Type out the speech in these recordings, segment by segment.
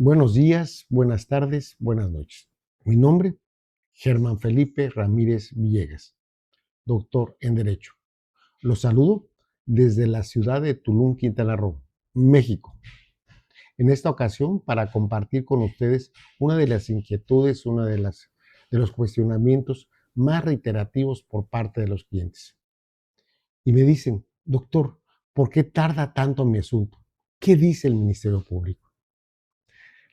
Buenos días, buenas tardes, buenas noches. Mi nombre, Germán Felipe Ramírez Villegas, doctor en Derecho. Los saludo desde la ciudad de Tulum, Quintana Roo, México. En esta ocasión, para compartir con ustedes una de las inquietudes, de los cuestionamientos más reiterativos por parte de los clientes. Y me dicen, doctor, ¿por qué tarda tanto mi asunto? ¿Qué dice el Ministerio Público?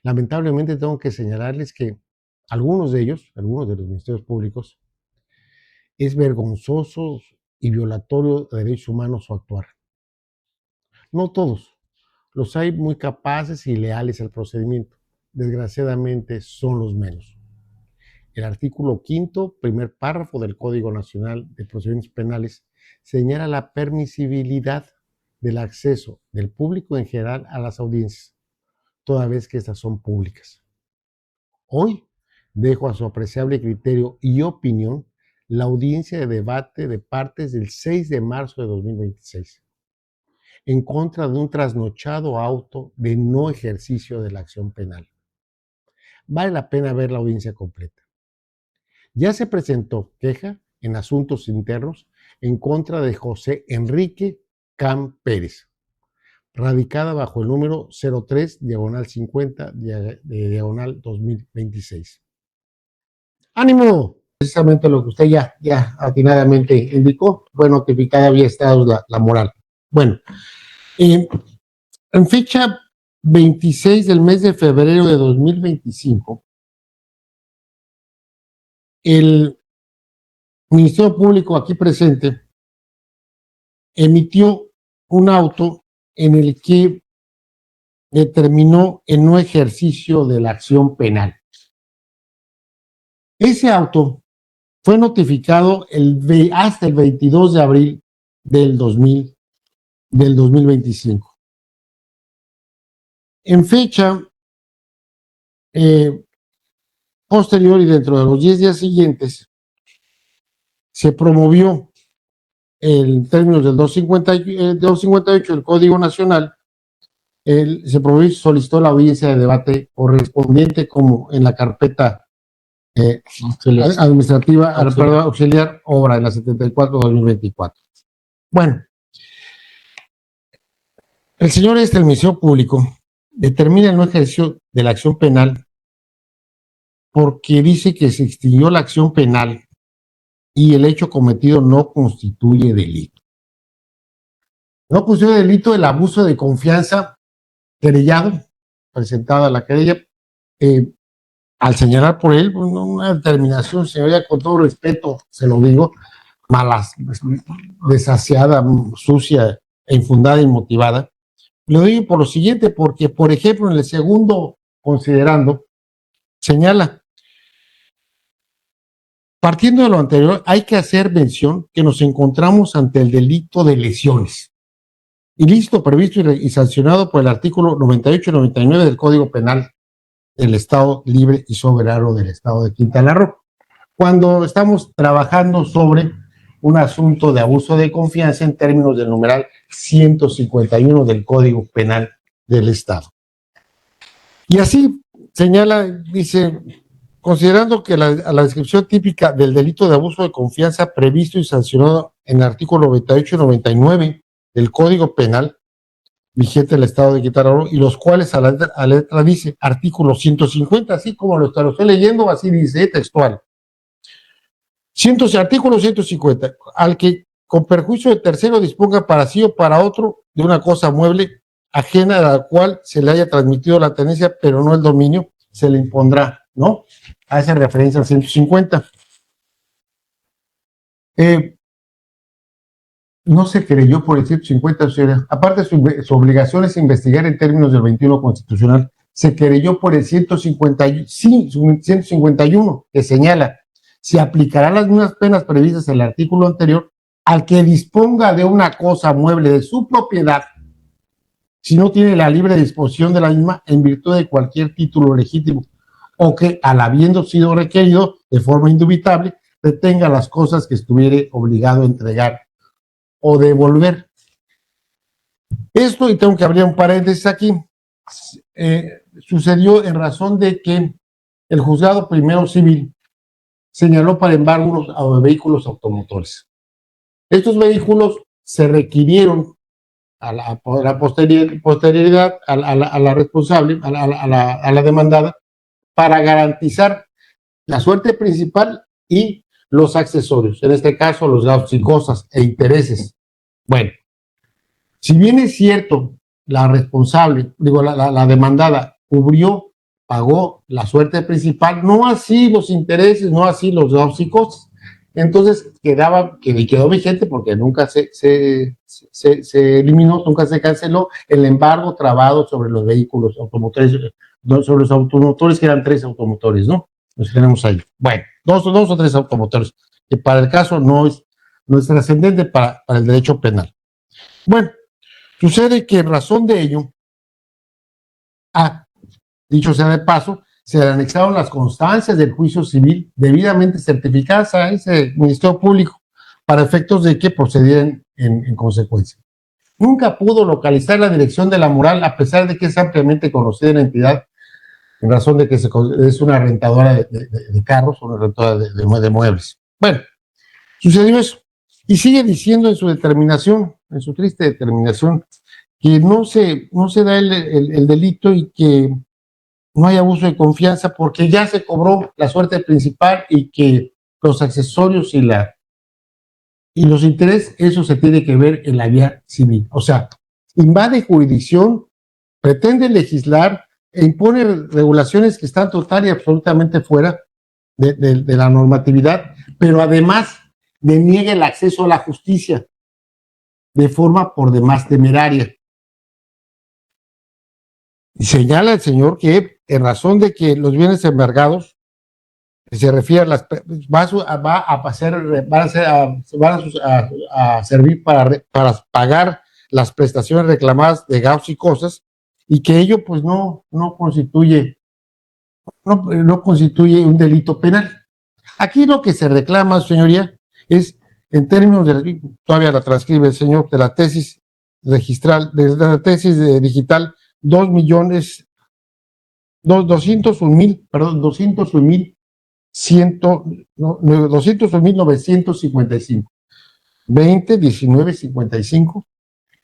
Lamentablemente tengo que señalarles que algunos de los ministerios públicos, es vergonzoso y violatorio de derechos humanos su actuar. No todos, los hay muy capaces y leales al procedimiento. Desgraciadamente son los menos. El artículo 5º, primer párrafo del Código Nacional de Procedimientos Penales, señala la permisibilidad del acceso del público en general a las audiencias, toda vez que estas son públicas. Hoy dejo a su apreciable criterio y opinión la audiencia de debate de partes del 6 de marzo de 2026, en contra de un trasnochado auto de no ejercicio de la acción penal. Vale la pena ver la audiencia completa. Ya se presentó queja en asuntos internos en contra de José Enrique Cam Pérez, radicada bajo el número 03-50-2026. ¡Ánimo! Precisamente lo que usted ya atinadamente indicó, fue notificada vía estados la moral. Bueno, en fecha 26 del mes de febrero de 2025, el Ministerio Público aquí presente emitió un auto en el que determinó el no ejercicio de la acción penal. Ese auto fue notificado hasta el 22 de abril del 2025. En fecha posterior y dentro de los 10 días siguientes, se promovió en términos del 258 del Código Nacional, se promovió y solicitó la audiencia de debate correspondiente como en la carpeta administrativa, auxiliar, obra en la 74-2024. Bueno, el señor el Ministerio Público determina el no ejercicio de la acción penal porque dice que se extinguió la acción penal y el hecho cometido no constituye delito. No constituye delito el abuso de confianza querellado, presentada la querella, al señalar por él una determinación, señoría, con todo respeto, se lo digo, desasiada, sucia e infundada, inmotivada. Lo digo por lo siguiente, porque, por ejemplo, en el segundo considerando, señala, partiendo de lo anterior, hay que hacer mención que nos encontramos ante el delito de lesiones, ilícito previsto y sancionado por el artículo 98 y 99 del Código Penal del Estado Libre y Soberano del Estado de Quintana Roo, cuando estamos trabajando sobre un asunto de abuso de confianza en términos del numeral 151 del Código Penal del Estado. Y así señala, dice, considerando que la descripción típica del delito de abuso de confianza previsto y sancionado en el artículo 98 y 99 del Código Penal vigente del Estado de Quintana Roo, y los cuales a la letra dice artículo 150, así como lo estoy leyendo, así dice textual. Artículo 150, al que con perjuicio de tercero disponga para sí o para otro de una cosa mueble ajena a la cual se le haya transmitido la tenencia, pero no el dominio, se le impondrá, ¿no? Hace referencia al 150. No se creyó por el 150, aparte su obligación es investigar en términos del 21 constitucional, se creyó por el 151, que señala, se aplicarán las mismas penas previstas en el artículo anterior al que disponga de una cosa mueble de su propiedad, si no tiene la libre disposición de la misma en virtud de cualquier título legítimo, o que, al habiendo sido requerido de forma indubitable, retenga las cosas que estuviere obligado a entregar o devolver. Esto, y tengo que abrir un paréntesis aquí, sucedió en razón de que el juzgado primero civil señaló para embargo unos vehículos automotores. Estos vehículos se requirieron a la posterioridad a la responsable, a la demandada, para garantizar la suerte principal y los accesorios, en este caso los gastos y cosas e intereses. Bueno, si bien es cierto, la responsable, digo, la demandada cubrió, pagó la suerte principal, no así los intereses, no así los gastos y cosas. Entonces quedó vigente porque nunca se eliminó, nunca se canceló el embargo trabado sobre los vehículos automotores, sobre los automotores, que eran 3 automotores, ¿no? Los tenemos ahí. Bueno, dos o tres automotores, que para el caso no es trascendente para el derecho penal. Bueno, sucede que en razón de ello, dicho sea de paso, se le anexaron las constancias del juicio civil debidamente certificadas a ese Ministerio Público para efectos de que procedieran en consecuencia. Nunca pudo localizar la dirección de la mural, a pesar de que es ampliamente conocida en la entidad, en razón de que es una rentadora de carros, una rentadora de muebles. Bueno, sucedió eso. Y sigue diciendo en su determinación, en su triste determinación, que no se da el delito y que no hay abuso de confianza porque ya se cobró la suerte principal y que los accesorios y los intereses, eso se tiene que ver en la vía civil. O sea, invade jurisdicción, pretende legislar e impone regulaciones que están total y absolutamente fuera de la normatividad, pero además deniega el acceso a la justicia de forma por demás temeraria. Y señala el señor que en razón de que los bienes embargados se refiere a las a servir para pagar las prestaciones reclamadas de gastos y cosas, y que ello pues no constituye un delito penal. Aquí lo que se reclama, señoría, es en términos de, todavía la transcribe el señor, de la tesis registral, de la tesis digital, 201,955. 20-19-55,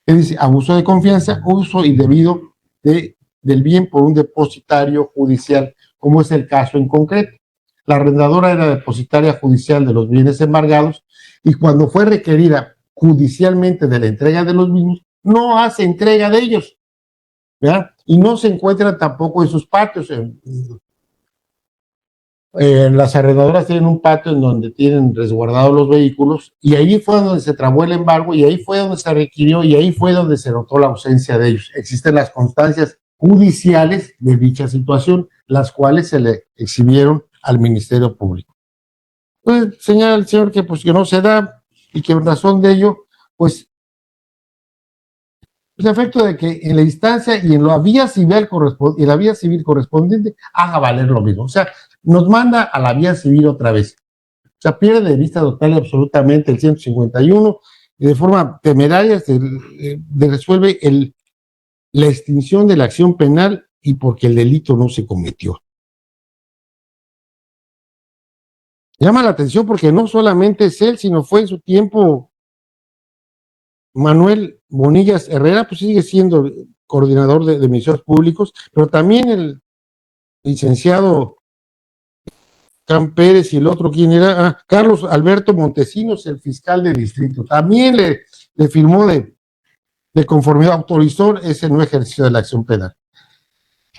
es decir, abuso de confianza, uso indebido del bien por un depositario judicial, como es el caso en concreto. La arrendadora era depositaria judicial de los bienes embargados y cuando fue requerida judicialmente de la entrega de los mismos, no hace entrega de ellos, ¿verdad? Y no se encuentran tampoco en sus patios. Las arrendadoras tienen un patio en donde tienen resguardados los vehículos y ahí fue donde se trabó el embargo y ahí fue donde se requirió y ahí fue donde se notó la ausencia de ellos. Existen las constancias judiciales de dicha situación, las cuales se le exhibieron al Ministerio Público. Pues señala el señor que pues que no se da y que en razón de ello, pues el efecto de que en la instancia y en la vía civil correspondiente haga valer lo mismo. O sea, nos manda a la vía civil otra vez. O sea, pierde de vista total y absolutamente el 151 y de forma temeraria se resuelve la extinción de la acción penal y porque el delito no se cometió. Llama la atención porque no solamente es él, sino fue en su tiempo Manuel Bonillas Herrera, pues sigue siendo coordinador de ministerios públicos, pero también el licenciado Can Pérez y el otro, ¿quién era? Carlos Alberto Montesinos, el fiscal de distrito, también le firmó de conformidad, autorizó ese no ejercicio de la acción penal.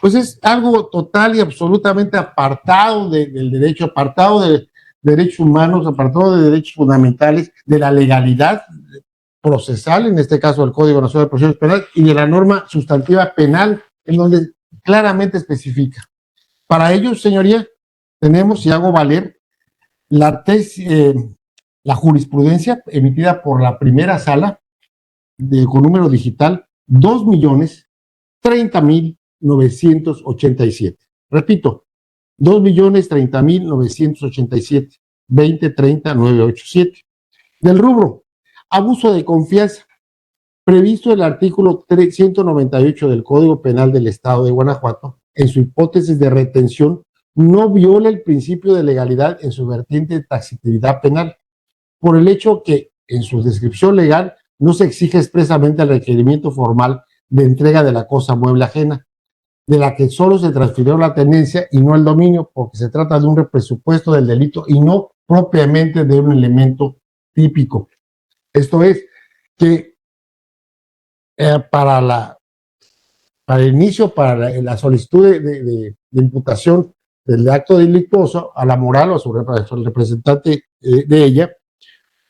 Pues es algo total y absolutamente apartado del derecho, apartado de derechos humanos, apartado de derechos fundamentales, de la legalidad procesal, en este caso del Código Nacional de Procedimientos Penales, y de la norma sustantiva penal, en donde claramente especifica. Para ello, señoría, tenemos, y hago valer, la jurisprudencia emitida por la primera sala con número digital 2.030.987. Repito, 2.030.987, 2030-987. Del rubro abuso de confianza, previsto en el artículo 198 del Código Penal del Estado de Guanajuato, en su hipótesis de retención, no viola el principio de legalidad en su vertiente de taxatividad penal, por el hecho que en su descripción legal no se exige expresamente el requerimiento formal de entrega de la cosa mueble ajena, de la que solo se transfirió la tenencia y no el dominio, porque se trata de un presupuesto del delito y no propiamente de un elemento típico. Esto es, que para el inicio, para la solicitud de imputación del acto delictuoso a la moral o a su representante de ella,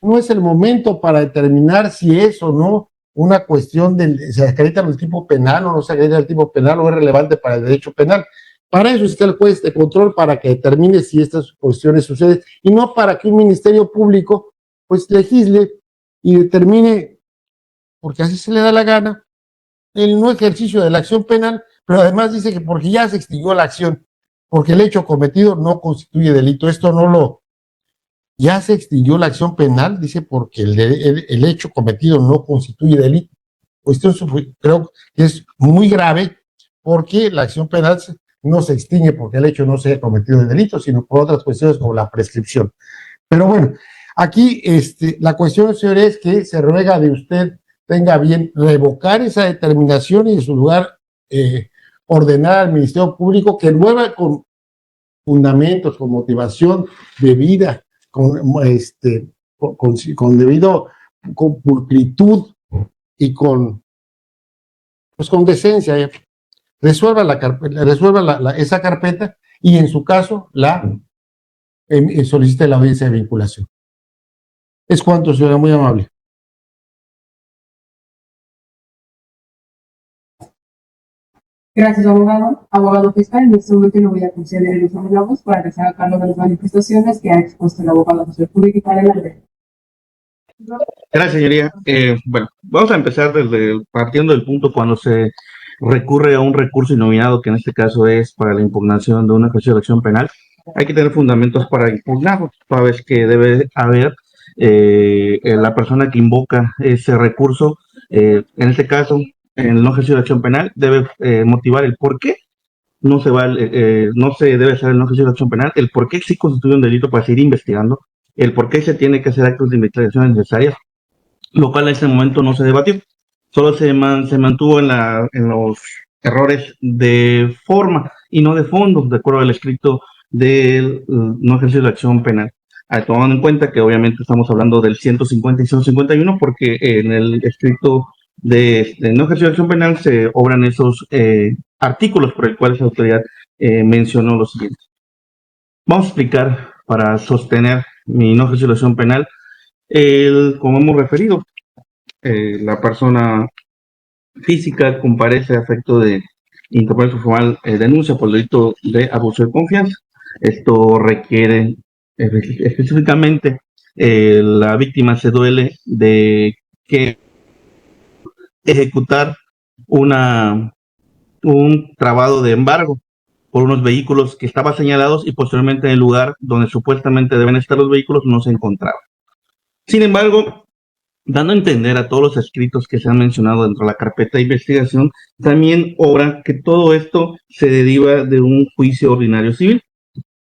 no es el momento para determinar si es o no una cuestión de se acredita el tipo penal o no se acredita el tipo penal o es relevante para el derecho penal. Para eso está el juez de control, para que determine si estas cuestiones suceden y no para que un ministerio público pues legisle y determine, porque así se le da la gana, el no ejercicio de la acción penal, pero además dice que porque ya se extinguió la acción, porque el hecho cometido no constituye delito. Esto no lo, ya se extinguió la acción penal, dice, porque el hecho cometido no constituye delito. Esto creo que es muy grave, porque la acción penal no se extingue porque el hecho no se haya cometido de delito, sino por otras cuestiones como la prescripción. Pero bueno, aquí la cuestión, señor, es que se ruega de usted tenga bien revocar esa determinación y en su lugar ordenar al Ministerio Público que mueva con fundamentos, con motivación de vida, con debido, con pulcritud y con decencia, resuelva esa carpeta y en su caso solicite la audiencia de vinculación. Es cuanto, señora, muy amable. Gracias, abogado. Abogado fiscal, en este momento le voy a conceder el uso de la voz para que se haga cargo de las manifestaciones que ha expuesto el abogado José Público para la ley. Gracias, señoría. Bueno, vamos a empezar partiendo del punto cuando se recurre a un recurso inominado, que en este caso es para la impugnación de una ejercicio de acción penal. Hay que tener fundamentos para impugnarlo, toda vez que debe haber la persona que invoca ese recurso, en este caso, en el no ejercicio de acción penal, debe motivar el por qué no se debe hacer el no ejercicio de acción penal, el por qué sí constituye un delito para seguir investigando, el por qué se tiene que hacer actos de investigación necesarias, lo cual en ese momento no se debatió. Solo se mantuvo en los errores de forma y no de fondo, de acuerdo al escrito del no ejercicio de acción penal. Tomando en cuenta que obviamente estamos hablando del 150 y 151, porque en el escrito de no ejercicio de acción penal se obran esos artículos por el cual esa autoridad mencionó lo siguiente. Vamos a explicar, para sostener mi no ejercicio de acción penal, como hemos referido, la persona física comparece a efecto de interponer su formal denuncia por el delito de abuso de confianza. Esto requiere específicamente la víctima se duele de que ejecutar un trabado de embargo por unos vehículos que estaban señalados y posteriormente en el lugar donde supuestamente deben estar los vehículos no se encontraban. Sin embargo, dando a entender a todos los escritos que se han mencionado dentro de la carpeta de investigación, también obra que todo esto se deriva de un juicio ordinario civil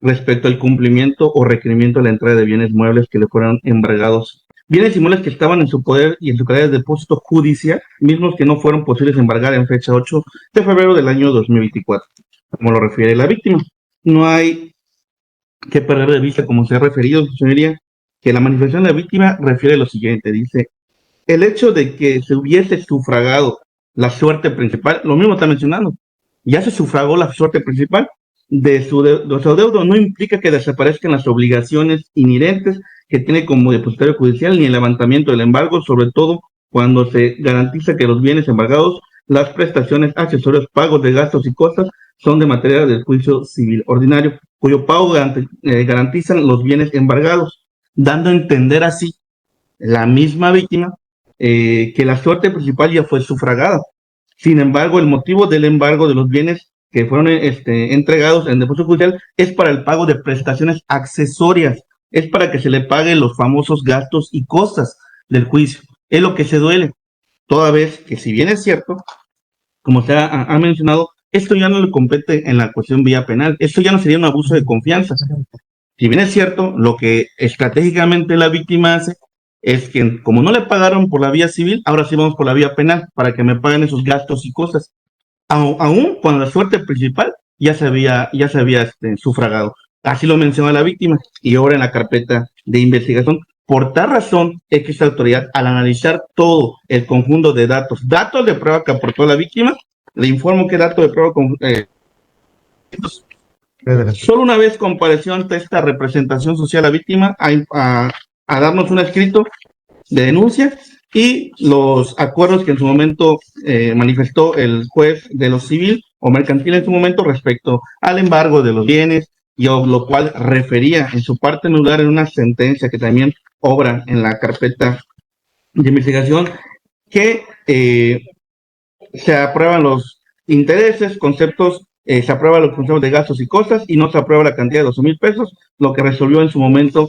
respecto al cumplimiento o requerimiento de la entrega de bienes muebles que le fueron embargados. Bienes inmuebles que estaban en su poder y en su calidad de depósito judicial, mismos que no fueron posibles embargar en fecha 8 de febrero del año 2024, como lo refiere la víctima. No hay que perder de vista, como se ha referido, señoría, que la manifestación de la víctima refiere lo siguiente, dice: el hecho de que se hubiese sufragado la suerte principal, lo mismo está mencionando, ya se sufragó la suerte principal de su deudo, no implica que desaparezcan las obligaciones inherentes que tiene como depositario judicial ni el levantamiento del embargo, sobre todo cuando se garantiza que los bienes embargados, las prestaciones, accesorios, pagos de gastos y costas son de materia del juicio civil ordinario, cuyo pago garantizan los bienes embargados, dando a entender así la misma víctima que la suerte principal ya fue sufragada. Sin embargo, el motivo del embargo de los bienes que fueron entregados en depósito judicial es para el pago de prestaciones accesorias, es para que se le pague los famosos gastos y costas del juicio. Es lo que se duele, toda vez que, si bien es cierto, como se ha mencionado, esto ya no le compete en la cuestión vía penal, esto ya no sería un abuso de confianza. Si bien es cierto, lo que estratégicamente la víctima hace es que como no le pagaron por la vía civil, ahora sí vamos por la vía penal para que me paguen esos gastos y cosas, aún cuando la suerte principal ya se había sufragado. Así lo menciona la víctima y ahora en la carpeta de investigación. Por tal razón es que esta autoridad, al analizar todo el conjunto de datos de prueba que aportó la víctima, le informo que datos de prueba solo una vez compareció ante esta representación social la víctima a darnos un escrito de denuncia y los acuerdos que en su momento manifestó el juez de lo civil o mercantil en su momento respecto al embargo de los bienes, y lo cual refería en su parte anular en una sentencia que también obra en la carpeta de investigación, que se aprueban los intereses, conceptos, se aprueban los conceptos de gastos y costas y no se aprueba la cantidad de 12,000 pesos, lo que resolvió en su momento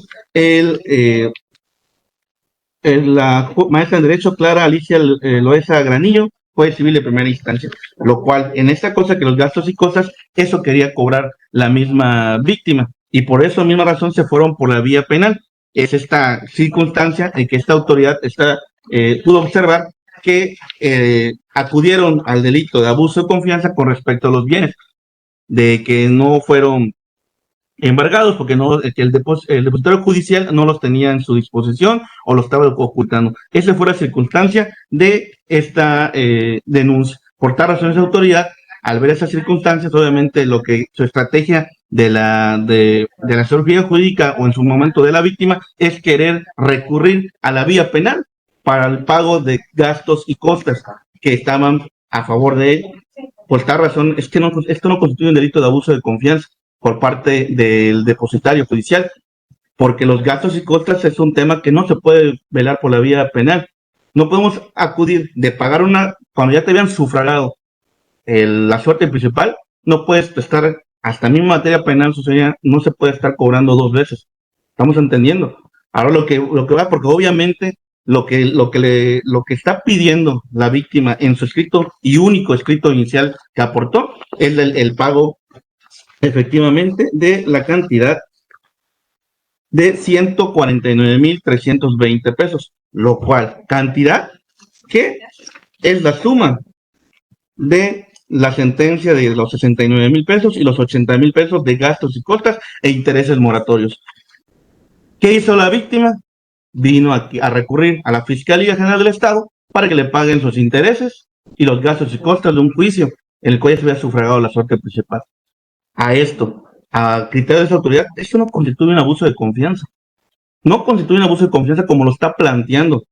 la maestra en Derecho Clara Alicia Loesa Granillo, juez civil de primera instancia, lo cual en esta cosa que los gastos y cosas, eso quería cobrar la misma víctima y por esa misma razón se fueron por la vía penal. Es esta circunstancia en que esta autoridad pudo observar que acudieron al delito de abuso de confianza con respecto a los bienes, de que no fueron embargados porque el depositario judicial no los tenía en su disposición o los estaba ocultando. Esa fue la circunstancia de esta denuncia. Por tal razón, esa autoridad, al ver esas circunstancias, obviamente su estrategia de la asesoría jurídica o en su momento de la víctima es querer recurrir a la vía penal para el pago de gastos y costas que estaban a favor de él. Por tal razón, es que esto no constituye un delito de abuso de confianza por parte del depositario judicial, porque los gastos y costas es un tema que no se puede velar por la vía penal. No podemos acudir de pagar cuando ya te habían sufragado la suerte principal, no puedes estar, hasta misma materia penal sucedía, no se puede estar cobrando dos veces. ¿Estamos entendiendo? Ahora lo que va, porque obviamente lo que está pidiendo la víctima en su escrito y único escrito inicial que aportó es el pago efectivamente de la cantidad de 149,320 pesos, lo cual cantidad que es la suma de la sentencia de los 69,000 pesos y los 80,000 pesos de gastos y costas e intereses moratorios. ¿Qué hizo la víctima? Vino a recurrir a la Fiscalía General del Estado para que le paguen sus intereses y los gastos y costas de un juicio en el cual ya se había sufragado la suerte principal. A criterio de esa autoridad, esto no constituye un abuso de confianza. No constituye un abuso de confianza como lo está planteando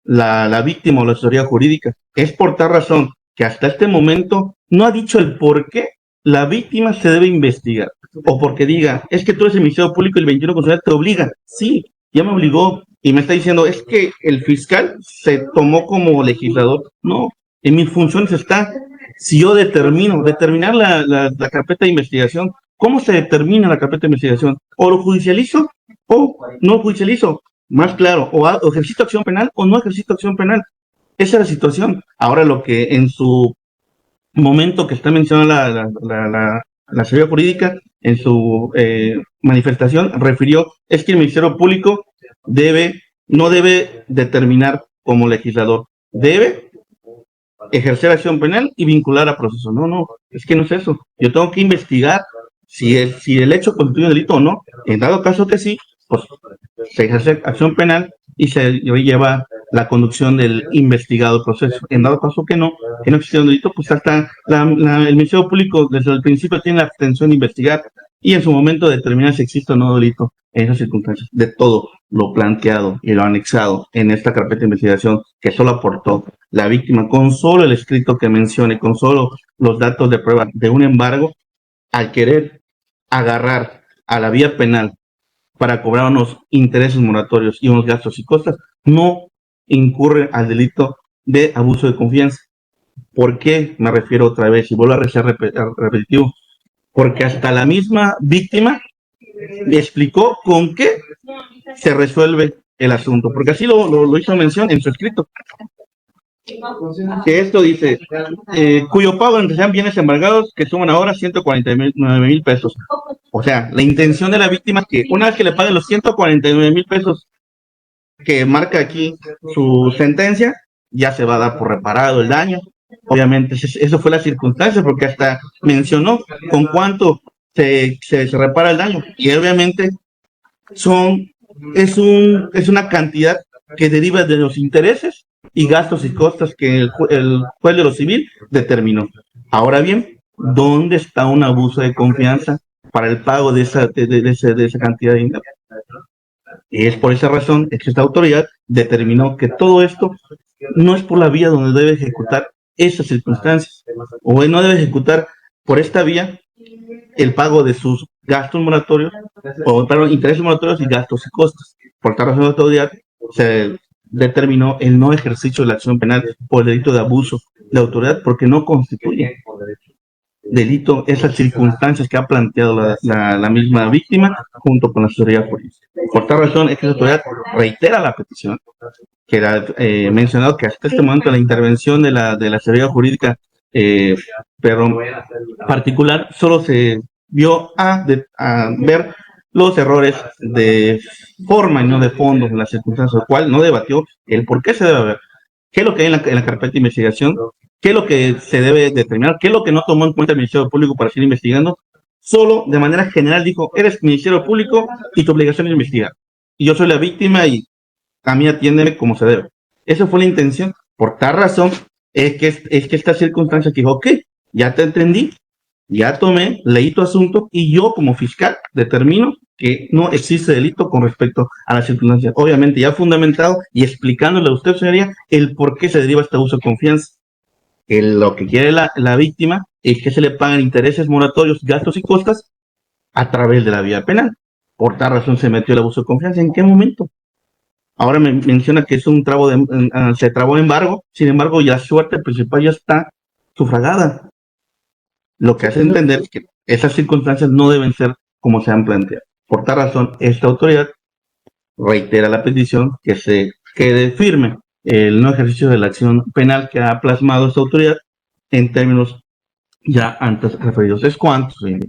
la víctima o la asesoría jurídica. Es por tal razón que hasta este momento no ha dicho el por qué la víctima se debe investigar. O porque diga, es que tú eres el Ministerio Público y el 21 Constitucional te obliga. Sí, ya me obligó y me está diciendo, es que el fiscal se tomó como legislador. No, en mis funciones está, si yo determinar la carpeta de investigación. ¿Cómo se determina la carpeta de investigación? O lo judicializo o no judicializo. Más claro, o ejercito acción penal o no ejercito acción penal. Esa es la situación. Ahora lo que en su momento que está mencionando la asesoría jurídica, en su manifestación, refirió, es que el Ministerio Público no debe determinar como legislador, debe ejercer acción penal y vincular a proceso. No, es que no es eso. Yo tengo que investigar si el hecho constituye un delito o no. En dado caso que sí, pues se ejerce acción penal y se lleva la conducción del investigado proceso. En dado caso que no existe un delito, pues hasta el Ministerio Público desde el principio tiene la atención de investigar y en su momento determinar si existe o no delito en esas circunstancias. De todo lo planteado y lo anexado en esta carpeta de investigación que solo aportó la víctima con solo el escrito que mencione, con solo los datos de prueba de un embargo, al querer agarrar a la vía penal para cobrar unos intereses moratorios y unos gastos y costas, no incurre al delito de abuso de confianza. ¿Por qué me refiero otra vez? Y vuelvo a ser repetitivo. Porque hasta la misma víctima le explicó con qué se resuelve el asunto. Porque así lo hizo mención en su escrito. que esto dice, cuyo pago en sean bienes embargados que suman ahora 149,000 pesos. O sea, la intención de la víctima es que una vez que le paguen los 149,000 pesos que marca aquí su sentencia, ya se va a dar por reparado el daño. Obviamente, eso fue la circunstancia, porque hasta mencionó con cuánto se repara el daño. Y obviamente es una cantidad que deriva de los intereses y gastos y costas que el juez de lo civil determinó. Ahora bien, ¿dónde está un abuso de confianza para el pago de esa cantidad de dinero? Y es por esa razón que esta autoridad determinó que todo esto no es por la vía donde debe ejecutar esas circunstancias, o no debe ejecutar por esta vía el pago de sus gastos moratorios, o perdón, intereses moratorios y gastos y costos. Por tal razón, la autoridad se determinó el no ejercicio de la acción penal por el delito de abuso de autoridad, porque no constituye delito esas circunstancias que ha planteado la misma víctima junto con la asesoría jurídica. Por tal razón, esta autoridad reitera la petición que era mencionado que hasta este momento la intervención de la asesoría jurídica pero particular solo se vio a ver los errores de forma y no de fondo en las circunstancias, lo cual no debatió el por qué se debe ver, qué es lo que hay en la carpeta de investigación, qué es lo que se debe determinar, qué es lo que no tomó en cuenta el Ministerio Público para seguir investigando. Solo de manera general dijo, eres Ministerio Público y tu obligación es investigar. Y yo soy la víctima y a mí atiéndeme como se debe. Esa fue la intención. Por tal razón es que esta circunstancia que dijo, ok, ya te entendí, ya tomé, leí tu asunto y yo como fiscal determino que no existe delito con respecto a las circunstancias. Obviamente ya fundamentado y explicándole a usted, señoría, el por qué se deriva este abuso de confianza. Lo que quiere la víctima es que se le paguen intereses moratorios, gastos y costas a través de la vía penal. Por tal razón se metió el abuso de confianza. ¿En qué momento? Ahora me menciona que es se trabó embargo, sin embargo, ya la suerte principal ya está sufragada. Lo que hace entender que esas circunstancias no deben ser como se han planteado. Por tal razón, esta autoridad reitera la petición que se quede firme el no ejercicio de la acción penal que ha plasmado esta autoridad en términos ya antes referidos. ¿Es cuánto, señor?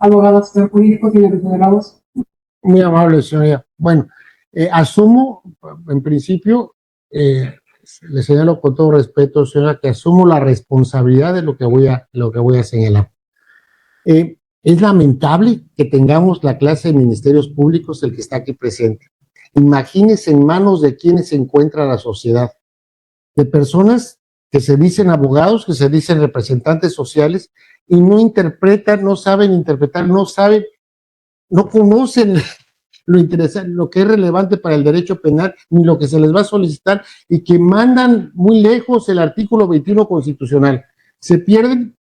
Abogado asesor jurídico, tiene uso de la voz. Muy amable, señoría. Bueno, asumo, en principio, le señalo con todo respeto, señora, que asumo la responsabilidad de lo que voy a señalar. Es lamentable que tengamos la clase de ministerios públicos, el que está aquí presente. Imagínese en manos de quienes se encuentra la sociedad, de personas que se dicen abogados, que se dicen representantes sociales y no interpretan, no saben interpretar, no conocen lo interesante, lo que es relevante para el derecho penal, ni lo que se les va a solicitar, y que mandan muy lejos el artículo 21 constitucional. Se pierden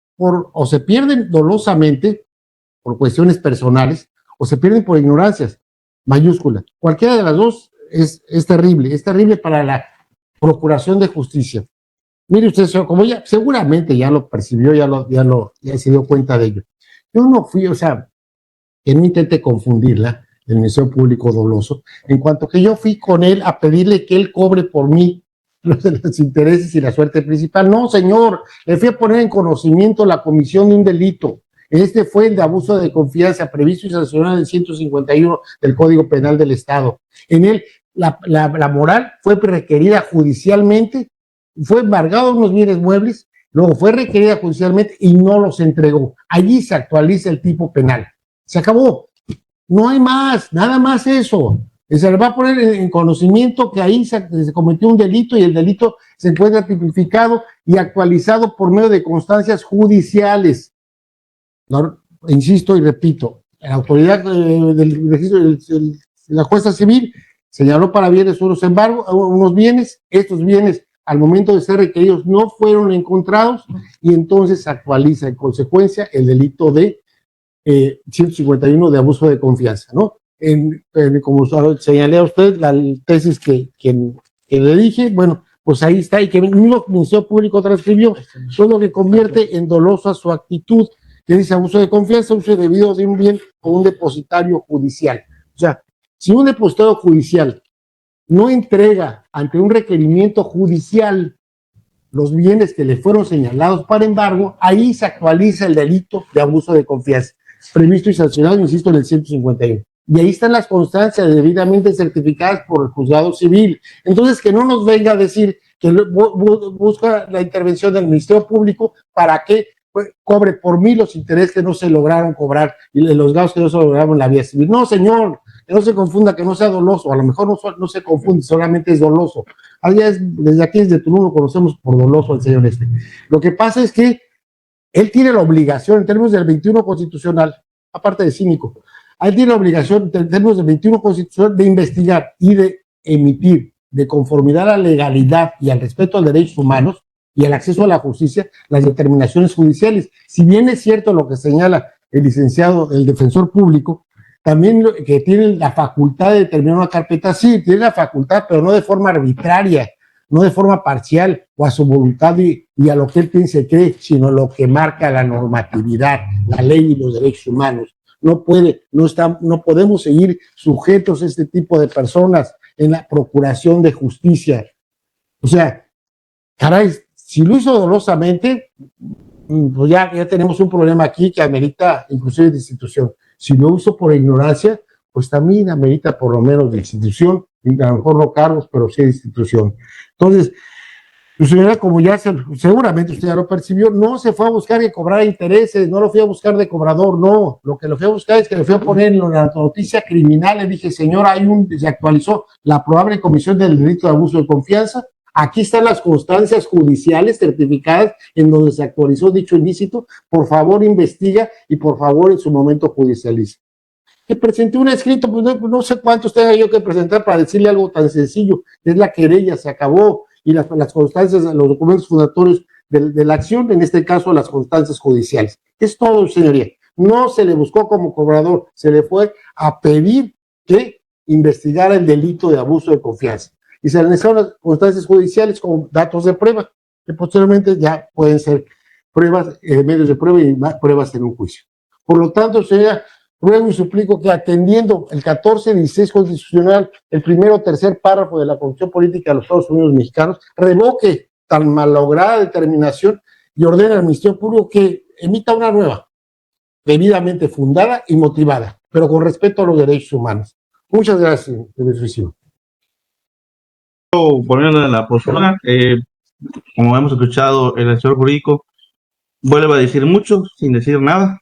dolosamente por cuestiones personales, o se pierden por ignorancias, mayúscula. Cualquiera de las dos es terrible para la procuración de justicia. Mire usted, señor, como ya seguramente ya lo percibió, ya se dio cuenta de ello. Yo no fui, o sea, que no intente confundirla, el Ministerio Público doloso, en cuanto que yo fui con él a pedirle que él cobre por mí los intereses y la suerte principal. No, señor, le fui a poner en conocimiento la comisión de un delito. Este fue el de abuso de confianza previsto y sancionado en el 151 del Código Penal del Estado. En él, la moral fue requerida judicialmente, fue embargado unos bienes muebles, luego fue requerida judicialmente y no los entregó. Allí se actualiza el tipo penal. Se acabó. No hay más, nada más eso. Se le va a poner en conocimiento que ahí se cometió un delito y el delito se encuentra tipificado y actualizado por medio de constancias judiciales. No, insisto y repito, la autoridad del registro de la jueza civil señaló para bienes unos bienes, estos bienes al momento de ser requeridos no fueron encontrados y entonces se actualiza en consecuencia el delito de 151 de abuso de confianza, ¿no? Como señalé a usted, la tesis que le dije, bueno, pues ahí está, y que el mismo Ministerio Público transcribió, eso es lo que convierte en dolosa su actitud, que dice abuso de confianza, uso debido de un bien o un depositario judicial. O sea, Si un depositario judicial no entrega ante un requerimiento judicial los bienes que le fueron señalados para embargo, ahí se actualiza el delito de abuso de confianza, previsto y sancionado, insisto, en el 151. Y ahí están las constancias debidamente certificadas por el juzgado civil. Entonces, que no nos venga a decir que busca la intervención del Ministerio Público para que cobre por mí los intereses que no se lograron cobrar y los gastos que no se lograron en la vía civil. No, señor, que no se confunda, que no sea doloso, a lo mejor no se confunde, solamente es doloso. Desde aquí, desde Tulum, lo conocemos por doloso al señor este. Lo que pasa es que él tiene la obligación, en términos del 21 constitucional, aparte de cínico, él tiene la obligación, en términos del 21 constitucional, de investigar y de emitir, de conformidad a la legalidad y al respeto a los derechos humanos y al acceso a la justicia, las determinaciones judiciales. Si bien es cierto lo que señala el licenciado, el defensor público, también que tiene la facultad de determinar una carpeta, sí, tiene la facultad, pero no de forma arbitraria, no de forma parcial o a su voluntad y a lo que él piensa y cree, sino lo que marca la normatividad, la ley y los derechos humanos. No podemos seguir sujetos a este tipo de personas en la procuración de justicia. O sea, caray, si lo hizo dolosamente, pues ya tenemos un problema aquí que amerita inclusive de institución. Si lo hizo por ignorancia, pues también amerita por lo menos de institución, y a lo mejor no cargos, pero sí de institución. Entonces, su señora, como ya seguramente usted ya lo percibió, no se fue a buscar que cobrara intereses, no lo fui a buscar de cobrador, no. Lo que lo fui a buscar es que le fui a poner en la noticia criminal, le dije, señor, se actualizó la probable comisión del delito de abuso de confianza. Aquí están las constancias judiciales certificadas en donde se actualizó dicho ilícito. Por favor, investiga y por favor, en su momento judicializa. Que presenté un escrito, pues no sé cuántos tenga yo que presentar para decirle algo tan sencillo. Es la querella, se acabó. Y las constancias, los documentos fundatorios de la acción, en este caso las constancias judiciales. Es todo, señoría. No se le buscó como cobrador, se le fue a pedir que investigara el delito de abuso de confianza. Y se analizaron las constancias judiciales como datos de prueba, que posteriormente ya pueden ser pruebas, medios de prueba y pruebas en un juicio. Por lo tanto, señora, ruego y suplico que atendiendo el 14-16 constitucional, el primero o tercer párrafo de la Constitución Política de los Estados Unidos Mexicanos, revoque tan malograda determinación y ordene al Ministerio Público que emita una nueva, debidamente fundada y motivada, pero con respeto a los derechos humanos. Muchas gracias, señor. Poniendo en la postura, como hemos escuchado, el asesor jurídico vuelve a decir mucho sin decir nada.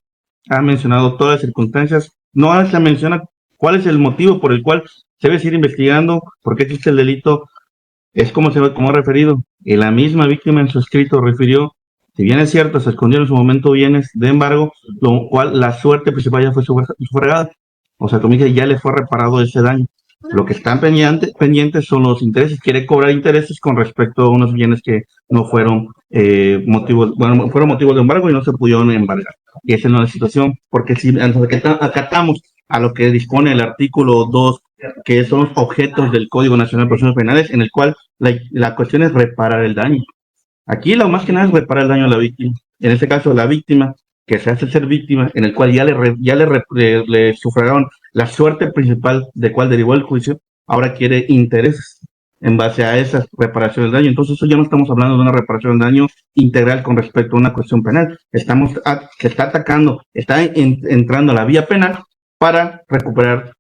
Ha mencionado todas las circunstancias, no se menciona cuál es el motivo por el cual se debe seguir investigando, por qué existe el delito. Es como ha referido, y la misma víctima en su escrito refirió, si bien es cierto, se escondieron en su momento bienes de embargo, lo cual la suerte principal ya fue sufragada. O sea, como dije, ya le fue reparado ese daño. Lo que están pendientes son los intereses. Quiere cobrar intereses con respecto a unos bienes que no fueron fueron motivos de embargo y no se pudieron embargar. Y esa no es la situación, porque si acatamos a lo que dispone el artículo 2, que son los objetos del Código Nacional de Procedimientos Penales, en el cual la cuestión es reparar el daño. Aquí lo más que nada es reparar el daño a la víctima. En este caso, la víctima que se hace ser víctima, en el cual ya le sufragaron la suerte principal de cual derivó el juicio, ahora quiere intereses en base a esa reparación del daño. Entonces, eso ya no estamos hablando de una reparación del daño integral con respecto a una cuestión penal. Se está atacando, está entrando a la vía penal para recuperar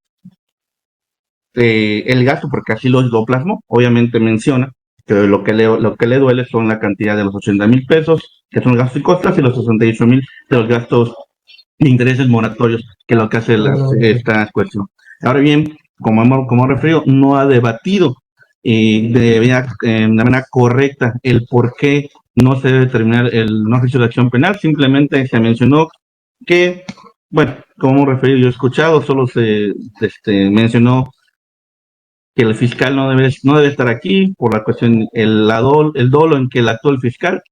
el gasto, porque así lo plasmó. Obviamente menciona que lo que le duele son la cantidad de los 80,000 pesos, que son gastos y costas, y los 68,000 de los gastos de intereses moratorios, que es lo que hace esta cuestión. Ahora bien, como referido, no ha debatido de manera correcta el por qué no se debe terminar el no juicio de acción penal. Simplemente se mencionó que, bueno, como referido, yo he escuchado, solo se mencionó que el fiscal no debe estar aquí por la cuestión, el dolo en que actuó el fiscal.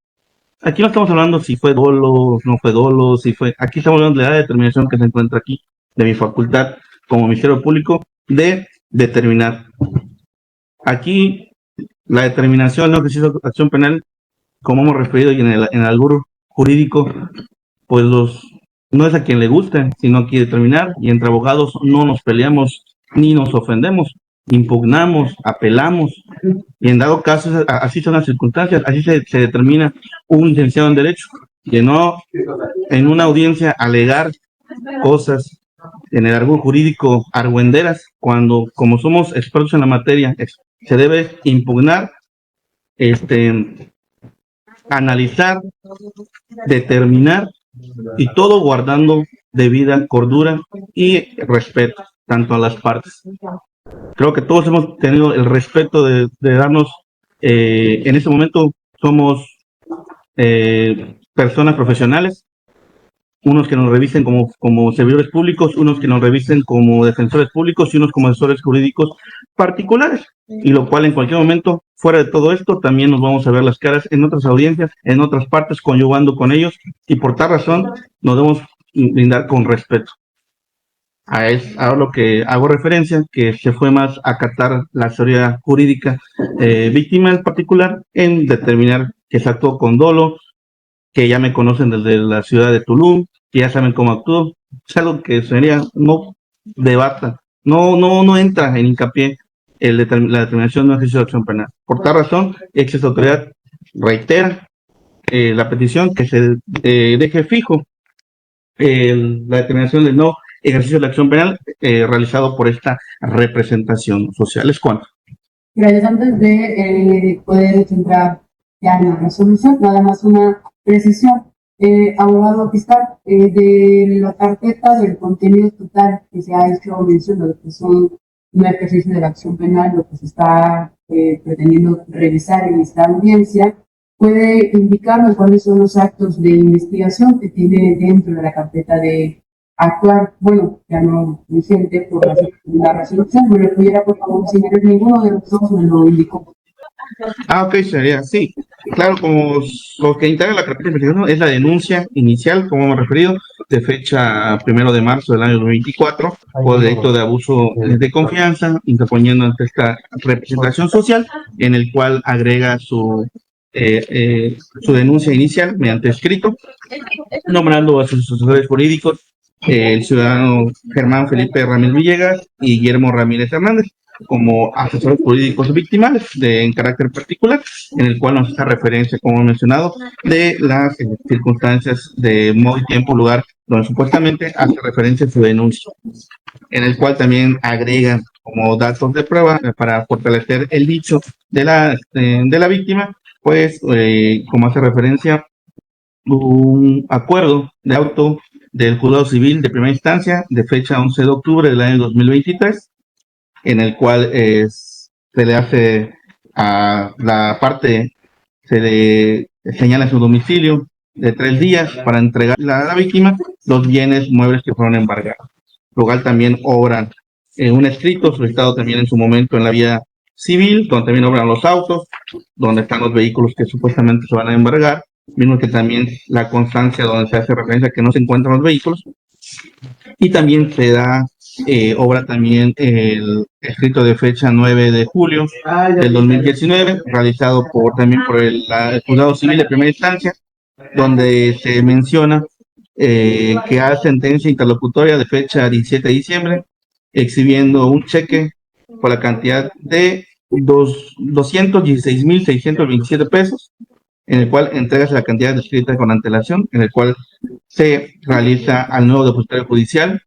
Aquí no estamos hablando si fue dolo, no fue dolo, aquí estamos hablando de la determinación que se encuentra aquí, de mi facultad como Ministerio Público, de determinar. Aquí, la determinación, no ejercicio de acción penal, como hemos referido y en el albur jurídico, pues no es a quien le guste, sino que determinar, y entre abogados no nos peleamos ni nos ofendemos, impugnamos, apelamos, y en dado caso, así son las circunstancias, así se determina un licenciado en Derecho, de no en una audiencia alegar cosas en el argot jurídico argüenderas, cuando como somos expertos en la materia, se debe impugnar, analizar, determinar, y todo guardando debida cordura y respeto tanto a las partes. Creo que todos hemos tenido el respeto de darnos, en este momento somos personas profesionales, unos que nos revisen como servidores públicos, unos que nos revisen como defensores públicos y unos como asesores jurídicos particulares, y lo cual en cualquier momento, fuera de todo esto, también nos vamos a ver las caras en otras audiencias, en otras partes, conyugando con ellos, y por tal razón nos debemos brindar con respeto. A lo que hago referencia, que se fue más a acatar la asesoría jurídica víctima en particular, en determinar que se actuó con dolo, que ya me conocen desde la ciudad de Tulum, que ya saben cómo actúo. Es algo que sería, no debata, no entra en hincapié la determinación de un ejercicio de acción penal. Por tal razón, esta autoridad reitera la petición que se deje fijo la determinación del no ejercicio de la acción penal realizado por esta representación social. ¿Es cuánto? Gracias. Antes de poder entrar ya en la resolución, nada más una precisión. Abogado fiscal, de la carpeta del contenido total que se ha hecho mención de lo que son un ejercicio de la acción penal, lo que se está pretendiendo revisar en esta audiencia, ¿puede indicarnos cuáles son los actos de investigación que tiene dentro de la carpeta de actuar? Bueno, ya no vigente por la resolución, ¿me lo pudiera por favor señalar? Ninguno de los dos me lo indicó. Ok, sería, sí. Claro, como lo que integra la carpeta de investigación es la denuncia inicial, como hemos referido, de fecha 1 de marzo del año 2024, por delito de abuso de confianza, interponiendo ante esta representación social, en el cual agrega su denuncia inicial mediante escrito, nombrando a sus asesores jurídicos, el ciudadano Germán Felipe Ramírez Villegas y Guillermo Ramírez Hernández, como asesores jurídicos victimales en carácter particular, en el cual nos hace referencia, como he mencionado, de las circunstancias de modo y tiempo, lugar donde supuestamente hace referencia a su denuncia, en el cual también agrega como datos de prueba para fortalecer el dicho de la víctima, pues como hace referencia un acuerdo de auto del Juzgado Civil de Primera Instancia de fecha 11 de octubre del año 2023, en el cual se le hace a la parte, se le señala su domicilio de 3 días para entregar a la víctima los bienes muebles que fueron embargados. Luego también obran un escrito solicitado también en su momento en la vía civil, donde también obran los autos, donde están los vehículos que supuestamente se van a embargar, mismo que también la constancia donde se hace referencia a que no se encuentran los vehículos, y también se da obra también el escrito de fecha 9 de julio del 2019, realizado también por el Juzgado Civil de Primera Instancia, donde se menciona que hay sentencia interlocutoria de fecha 17 de diciembre, exhibiendo un cheque por la cantidad de 216,627 pesos, en el cual entregas la cantidad descrita con antelación, en el cual se realiza al nuevo depositario judicial,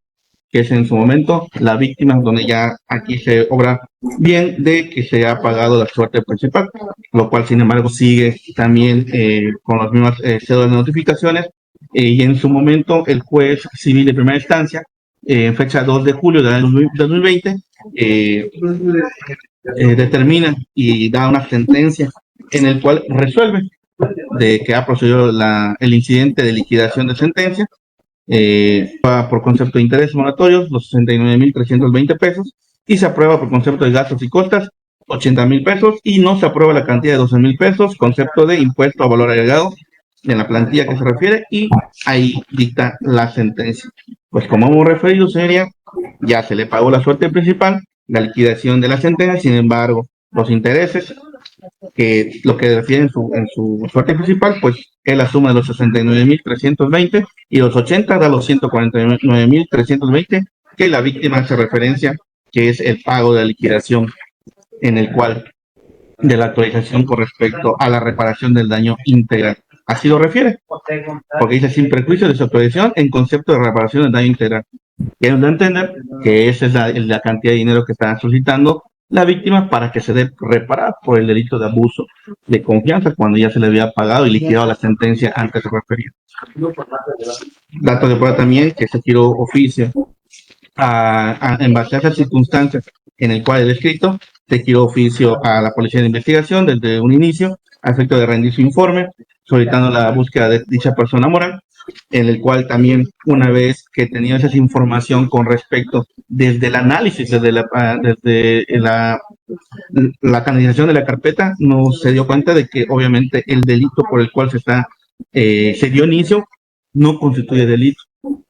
que es en su momento la víctima, donde ya aquí se obra bien de que se ha pagado la suerte principal, lo cual sin embargo sigue también con las mismas cédulas de notificaciones, y en su momento el juez civil de primera instancia, en fecha 2 de julio del año 2020, determina y da una sentencia en el cual resuelve de que ha procedido el incidente de liquidación de sentencia, por concepto de intereses moratorios, los 69,320 pesos, y se aprueba por concepto de gastos y costas, 80,000 pesos, y no se aprueba la cantidad de 12,000 pesos, concepto de impuesto a valor agregado, en la plantilla que se refiere, y ahí dicta la sentencia. Pues como hemos referido, señoría, ya se le pagó la suerte principal, la liquidación de la sentencia, sin embargo, los intereses, que lo que refiere en su suerte principal, pues es la suma de los 69,320 y los 80 da los 149,320 que la víctima hace referencia que es el pago de la liquidación, en el cual de la actualización con respecto a la reparación del daño integral. Así lo refiere, porque dice sin perjuicio de su actualización en concepto de reparación del daño integral. Quiero entender que esa es la cantidad de dinero que está solicitando la víctima para que se dé reparar por el delito de abuso de confianza cuando ya se le había pagado y liquidado la sentencia antes referida. Dato de prueba también que se tiró oficio en base a esas circunstancias en el cual el escrito se tiró oficio a la Policía de Investigación desde un inicio a efecto de rendir su informe solicitando la búsqueda de dicha persona moral, en el cual también una vez que tenía esa información con respecto desde el análisis, desde la canalización de la carpeta, nos se dio cuenta de que obviamente el delito por el cual se dio inicio no constituye delito.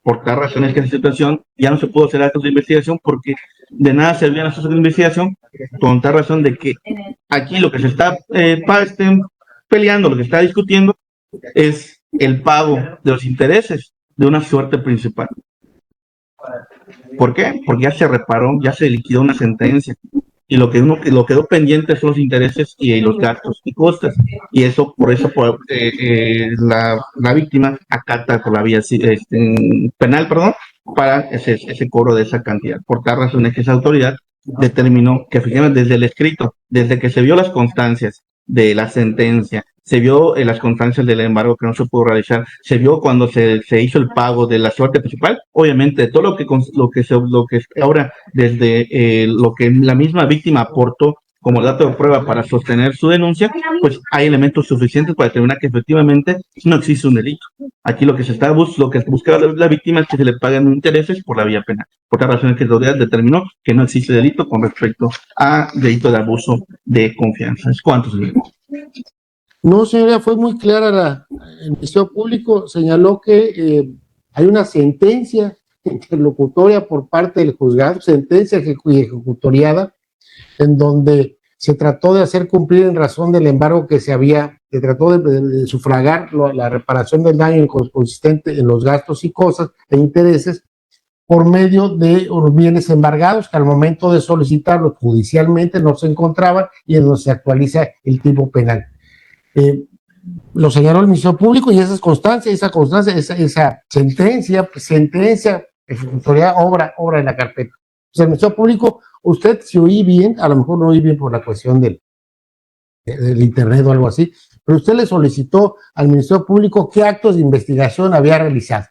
Por tal razón es que esa situación ya no se pudo hacer actos de investigación porque de nada servían los actos de investigación, con tal razón de que aquí lo que se está peleando, lo que está discutiendo es el pago de los intereses de una suerte principal. ¿Por qué? Porque ya se reparó, ya se liquidó una sentencia y lo quedó pendiente son los intereses y los gastos y costes, y eso por la víctima acata por la vía penal, para ese cobro de esa cantidad. Por tal razón es que esa autoridad determinó que efectivamente desde el escrito, desde que se vio las constancias de la sentencia, se vio las constancias del embargo que no se pudo realizar, se vio cuando se hizo el pago de la suerte principal, obviamente todo lo que ahora desde lo que la misma víctima aportó como dato de prueba para sostener su denuncia, pues hay elementos suficientes para determinar que efectivamente no existe un delito. Aquí lo que busca la víctima es que se le paguen intereses por la vía penal. Por tal razón es que la autoridad determinó que no existe delito con respecto a delito de abuso de confianza. ¿Cuántos delitos? No, señoría, fue muy clara el Ministerio Público señaló que hay una sentencia interlocutoria por parte del juzgado, sentencia ejecutoriada, en donde se trató de hacer cumplir en razón del embargo que se trató de sufragar la reparación del daño consistente en los gastos y cosas e intereses por medio de los bienes embargados que al momento de solicitarlos judicialmente no se encontraban y en donde se actualiza el tipo penal. Lo señaló el Ministerio Público y esa sentencia ejecutoria obra en la carpeta. O sea, el Ministerio Público, usted si oí bien, a lo mejor no oí bien por la cuestión del internet o algo así, pero usted le solicitó al Ministerio Público qué actos de investigación había realizado.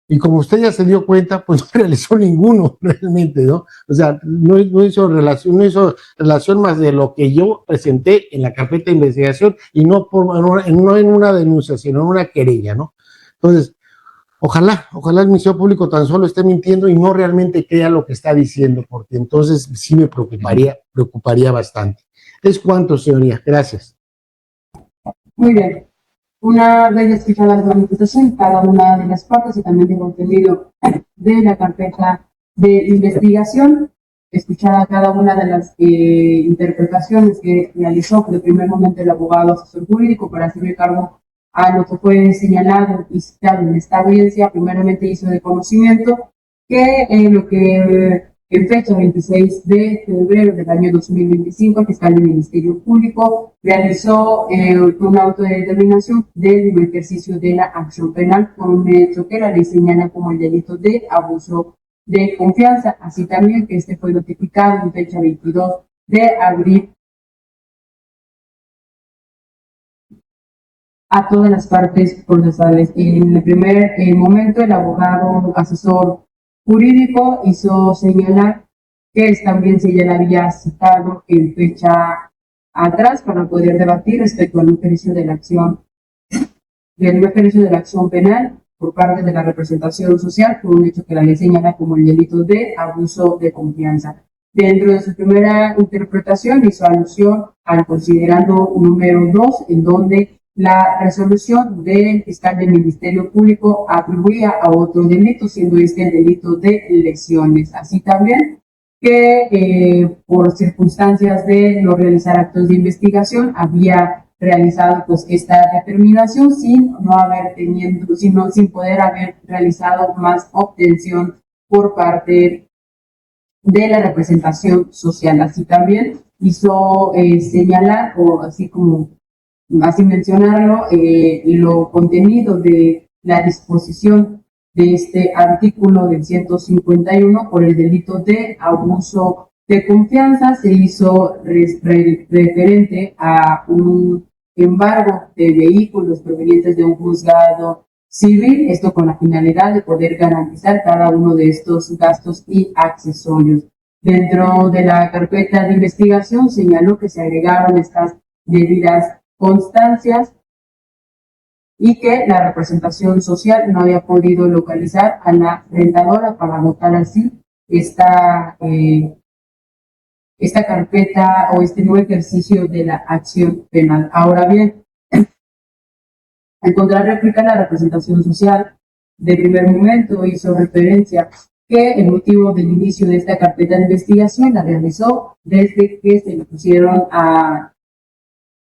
Y como usted ya se dio cuenta, pues no realizó ninguno realmente, ¿no? O sea, no hizo relación más de lo que yo presenté en la carpeta de investigación y no en una denuncia, sino en una querella, ¿no? Entonces, ojalá el Ministerio Público tan solo esté mintiendo y no realmente crea lo que está diciendo, porque entonces sí me preocuparía bastante. ¿Es cuánto, señoría? Gracias. Muy bien. Una vez escuchada la manifestación, cada una de las partes y también el contenido de la carpeta de investigación, escuchada cada una de las interpretaciones que realizó de primer momento el abogado asesor jurídico para hacerle cargo a lo que fue señalado y citado en esta audiencia, primeramente hizo de conocimiento que lo que en fecha 26 de febrero del año 2025, el fiscal del Ministerio Público realizó una autodeterminación del ejercicio de la acción penal por un hecho que la ley señala como el delito de abuso de confianza. Así también que este fue notificado en fecha 22 de abril a todas las partes procesales. En el primer momento, el abogado asesor jurídico hizo señalar que también se ya la había citado en fecha atrás para poder debatir respecto al ejercicio de la acción penal por parte de la representación social por un hecho que la ley señala como el delito de abuso de confianza. Dentro de su primera interpretación hizo alusión al considerando número 2, en donde la resolución del fiscal del Ministerio Público atribuía a otro delito, siendo este el delito de lesiones. Así también que por circunstancias de no realizar actos de investigación había realizado pues esta determinación sin poder haber realizado más obtención por parte de la representación social. Así también hizo señalar, o así como así mencionarlo, lo contenido de la disposición de este artículo del 151 por el delito de abuso de confianza. Se hizo referente a un embargo de vehículos provenientes de un juzgado civil, esto con la finalidad de poder garantizar cada uno de estos gastos y accesorios. Dentro de la carpeta de investigación señaló que se agregaron estas debidas constancias y que la representación social no había podido localizar a la rentadora para votar así esta carpeta o este nuevo ejercicio de la acción penal. Ahora bien, en contrarréplica, la representación social de primer momento hizo referencia que el motivo del inicio de esta carpeta de investigación la realizó desde que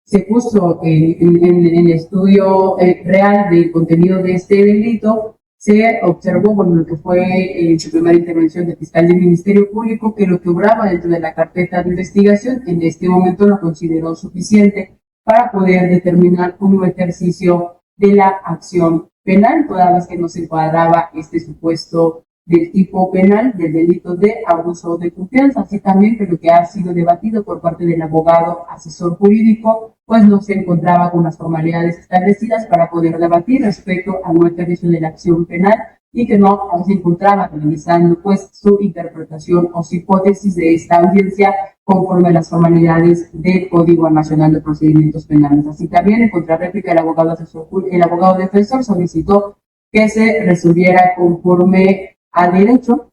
se puso en estudio real del contenido de este delito. Se observó, bueno, lo que fue en su primera intervención del fiscal del Ministerio Público, que lo que obraba dentro de la carpeta de investigación en este momento lo consideró suficiente para poder determinar un ejercicio de la acción penal, toda vez que no se encuadraba este supuesto del tipo penal del delito de abuso de confianza. Así también que lo que ha sido debatido por parte del abogado asesor jurídico, pues no se encontraba con las formalidades establecidas para poder debatir respecto al no ejercicio de la acción penal y que no se encontraba realizando pues su interpretación o su hipótesis de esta audiencia conforme a las formalidades del Código Nacional de Procedimientos Penales. Así también, en contrarréplica, el abogado defensor solicitó que se resolviera conforme a derecho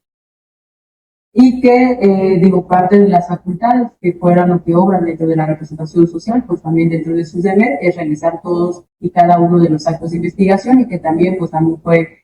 y que, parte de las facultades que fueran o que obran dentro de la representación social, pues también dentro de sus deberes es realizar todos y cada uno de los actos de investigación y que también, pues también fue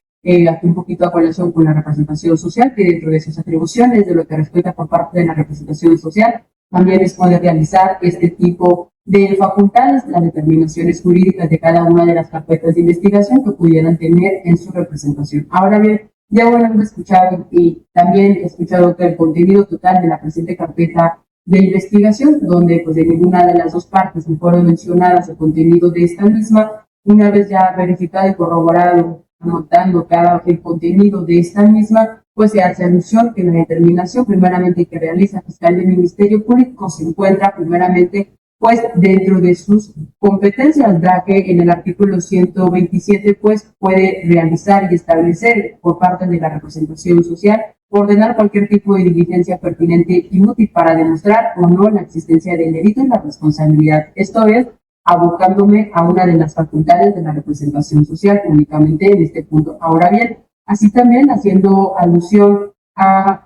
aquí un poquito a colación con la representación social, que dentro de sus atribuciones, de lo que respecta por parte de la representación social, también es poder realizar este tipo de facultades, las determinaciones jurídicas de cada una de las carpetas de investigación que pudieran tener en su representación. Ahora bien, ya bueno, escuchado y también he escuchado que el contenido total de la presente carpeta de investigación, donde pues de ninguna de las dos partes me fueron mencionadas el contenido de esta misma, una vez ya verificado y corroborado, anotando el contenido de esta misma, pues se hace alusión que la determinación primeramente que realiza el fiscal del Ministerio Público se encuentra primeramente pues dentro de sus competencias, ya que en el artículo 127 pues puede realizar y establecer por parte de la representación social, ordenar cualquier tipo de diligencia pertinente y útil para demostrar o no la existencia del delito y la responsabilidad. Esto es, abocándome a una de las facultades de la representación social únicamente en este punto. Ahora bien, así también haciendo alusión a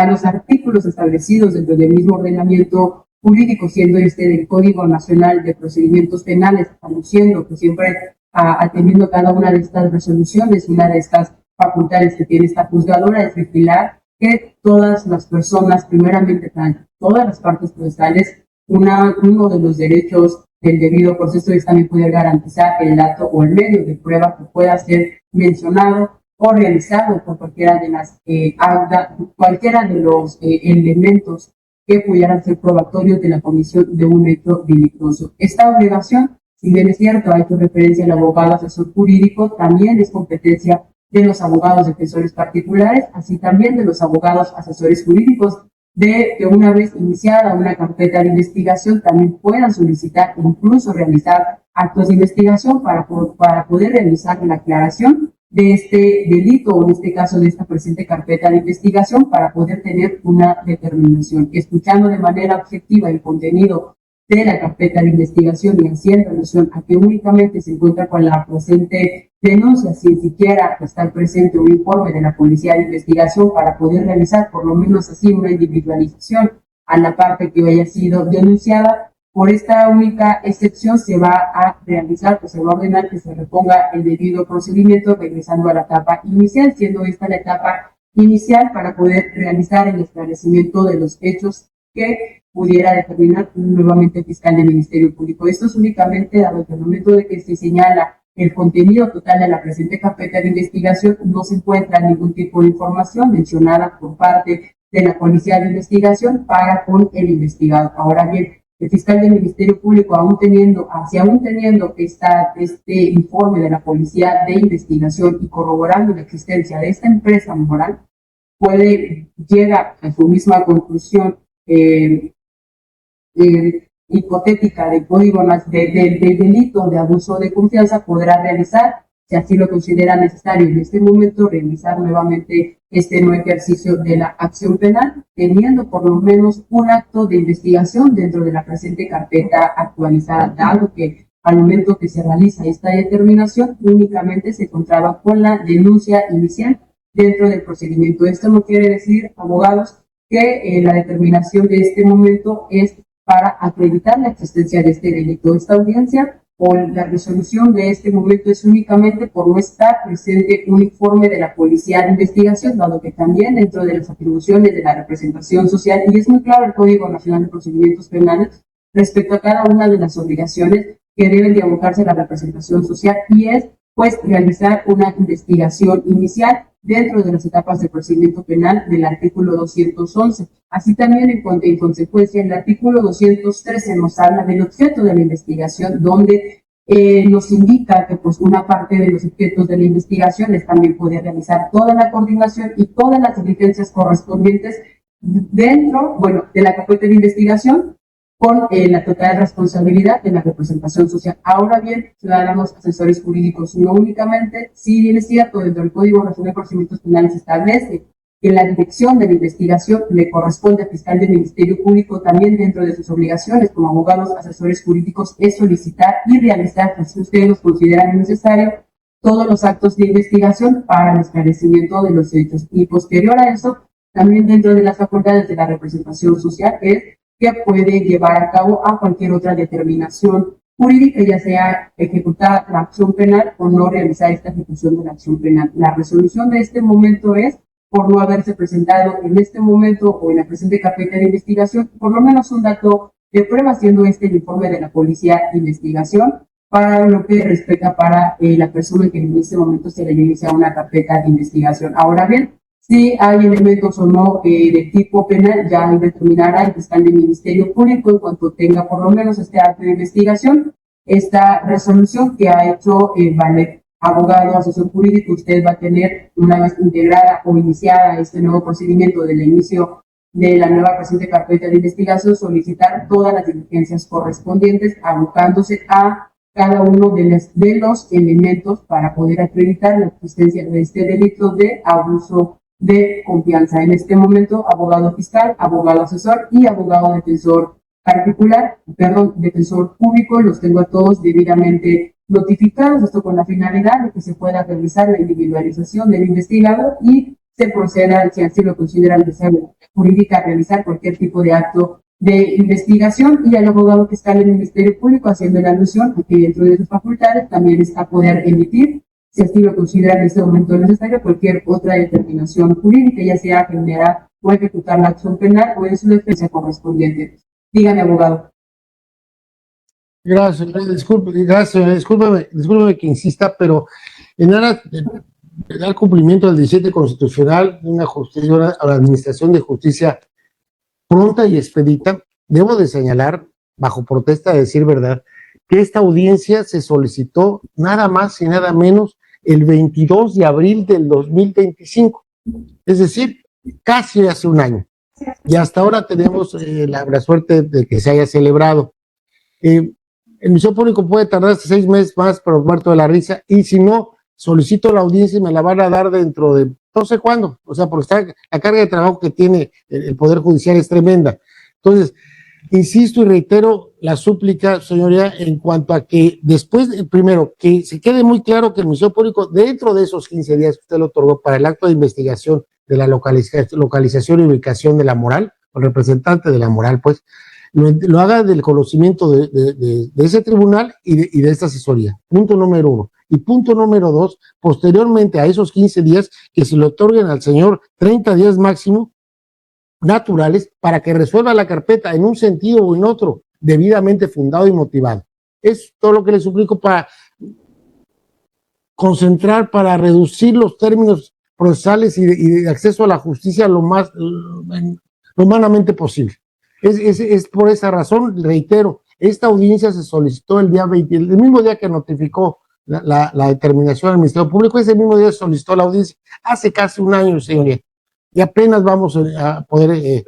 los artículos establecidos dentro del mismo ordenamiento jurídico, siendo este del Código Nacional de Procedimientos Penales, aluciendo que siempre atendiendo cada una de estas resoluciones, una de estas facultades que tiene esta juzgadora es vigilar que todas las personas, primeramente todas las partes procesales, uno de los derechos del debido proceso es también poder garantizar el dato o el medio de prueba que pueda ser mencionado o realizado por cualquiera de los elementos que pudieran ser probatorios de la comisión de un hecho delictuoso. Esta obligación, si bien es cierto, ha hecho referencia al abogado asesor jurídico, también es competencia de los abogados defensores particulares, así también de los abogados asesores jurídicos, de que una vez iniciada una carpeta de investigación también puedan solicitar e incluso realizar actos de investigación para poder realizar la aclaración de este delito o en este caso de esta presente carpeta de investigación para poder tener una determinación. Escuchando de manera objetiva el contenido de la carpeta de investigación y haciendo alusión a que únicamente se encuentra con la presente denuncia, sin siquiera estar presente un informe de la Policía de Investigación para poder realizar por lo menos así una individualización a la parte que haya sido denunciada. Por esta única excepción se va a realizar, pues se va a ordenar que se reponga el debido procedimiento regresando a la etapa inicial, siendo esta la etapa inicial para poder realizar el esclarecimiento de los hechos que pudiera determinar nuevamente el fiscal del Ministerio Público. Esto es únicamente dado que al momento de que se señala el contenido total de la presente carpeta de investigación no se encuentra ningún tipo de información mencionada por parte de la Policía de Investigación para con el investigado. Ahora bien, el fiscal del Ministerio Público, aún teniendo este informe de la Policía de Investigación y corroborando la existencia de esta empresa moral, llega a su misma conclusión hipotética del código del delito de abuso de confianza, podrá realizar, si así lo considera necesario en este momento, realizar nuevamente este no ejercicio de la acción penal, teniendo por lo menos un acto de investigación dentro de la presente carpeta actualizada, dado que al momento que se realiza esta determinación únicamente se encontraba con la denuncia inicial dentro del procedimiento. Esto no quiere decir, abogados, que la determinación de este momento es para acreditar la existencia de este delito. Esta audiencia o la resolución de este momento es únicamente por no estar presente un informe de la Policía de Investigación, dado que también dentro de las atribuciones de la representación social, y es muy claro el Código Nacional de Procedimientos Penales respecto a cada una de las obligaciones que deben de abocarse a la representación social, y es pues realizar una investigación inicial dentro de las etapas de procedimiento penal del artículo 211. Así también, en consecuencia, el artículo 213 nos habla del objeto de la investigación, donde nos indica que pues una parte de los objetos de la investigación es también poder realizar toda la coordinación y todas las diligencias correspondientes dentro, de la carpeta de investigación, con la total responsabilidad de la representación social. Ahora bien, ciudadanos asesores jurídicos, no únicamente, si bien es cierto, dentro del Código Nacional de Procedimientos Penales establece que la dirección de la investigación le corresponde al fiscal del Ministerio Público, también dentro de sus obligaciones como abogados asesores jurídicos es solicitar y realizar, si ustedes los consideran necesario, todos los actos de investigación para el esclarecimiento de los hechos. Y posterior a eso, también dentro de las facultades de la representación social es que puede llevar a cabo a cualquier otra determinación jurídica, ya sea ejecutar la acción penal o no realizar esta ejecución de la acción penal. La resolución de este momento es por no haberse presentado en este momento o en la presente carpeta de investigación por lo menos un dato de prueba, siendo este el informe de la Policía de Investigación, para lo que respecta para la persona que en este momento se le inicia una carpeta de investigación. Ahora bien, si hay elementos o no de tipo penal, ya determinará el fiscal del Ministerio Público en cuanto tenga por lo menos este acto de investigación, esta resolución que ha hecho valer. Abogado, asesor jurídico, usted va a tener, una vez integrada o iniciada este nuevo procedimiento del inicio de la nueva presente carpeta de investigación, solicitar todas las diligencias correspondientes, abocándose a cada uno de los elementos para poder acreditar la existencia de este delito de abuso de confianza. En este momento, abogado fiscal, abogado asesor y abogado defensor defensor público, los tengo a todos debidamente notificados, esto con la finalidad de que se pueda realizar la individualización del investigado y se proceda, si así lo consideran necesario jurídica, a realizar cualquier tipo de acto de investigación, y al abogado fiscal del Ministerio Público haciendo la alusión a que dentro de sus facultades también está poder emitir, si así lo consideran en este momento necesario, cualquier otra determinación jurídica, ya sea generar o ejecutar la acción penal o en su defensa correspondiente. Dígame, abogado. Gracias, discúlpeme que insista, pero en aras de dar cumplimiento al 17 constitucional, una administración de justicia pronta y expedita, debo de señalar, bajo protesta de decir verdad, que esta audiencia se solicitó nada más y nada menos el 22 de abril del 2025, es decir, casi hace un año. Y hasta ahora tenemos la suerte de que se haya celebrado. El Ministerio Público puede tardar hasta 6 meses más, pero muerto de la risa, y si no, solicito la audiencia y me la van a dar dentro de no sé cuándo, o sea, porque la carga de trabajo que tiene el Poder Judicial es tremenda. Entonces, insisto y reitero la súplica, señoría, en cuanto a que después, primero, que se quede muy claro que el Ministerio Público, dentro de esos 15 días que usted le otorgó para el acto de investigación de la localización y ubicación de la moral, o el representante de la moral, pues, lo haga del conocimiento de ese tribunal y de esta asesoría. Punto número 1. Y punto número 2, posteriormente a esos 15 días, que se le otorguen al señor 30 días máximo naturales para que resuelva la carpeta en un sentido o en otro, debidamente fundado y motivado. Es todo lo que le suplico para concentrar para reducir los términos procesales y de acceso a la justicia lo humanamente posible. Es por esa razón, reitero, esta audiencia se solicitó el día 20, el mismo día que notificó la determinación del Ministerio Público, ese mismo día se solicitó la audiencia, hace casi un año, señoría, y apenas vamos a poder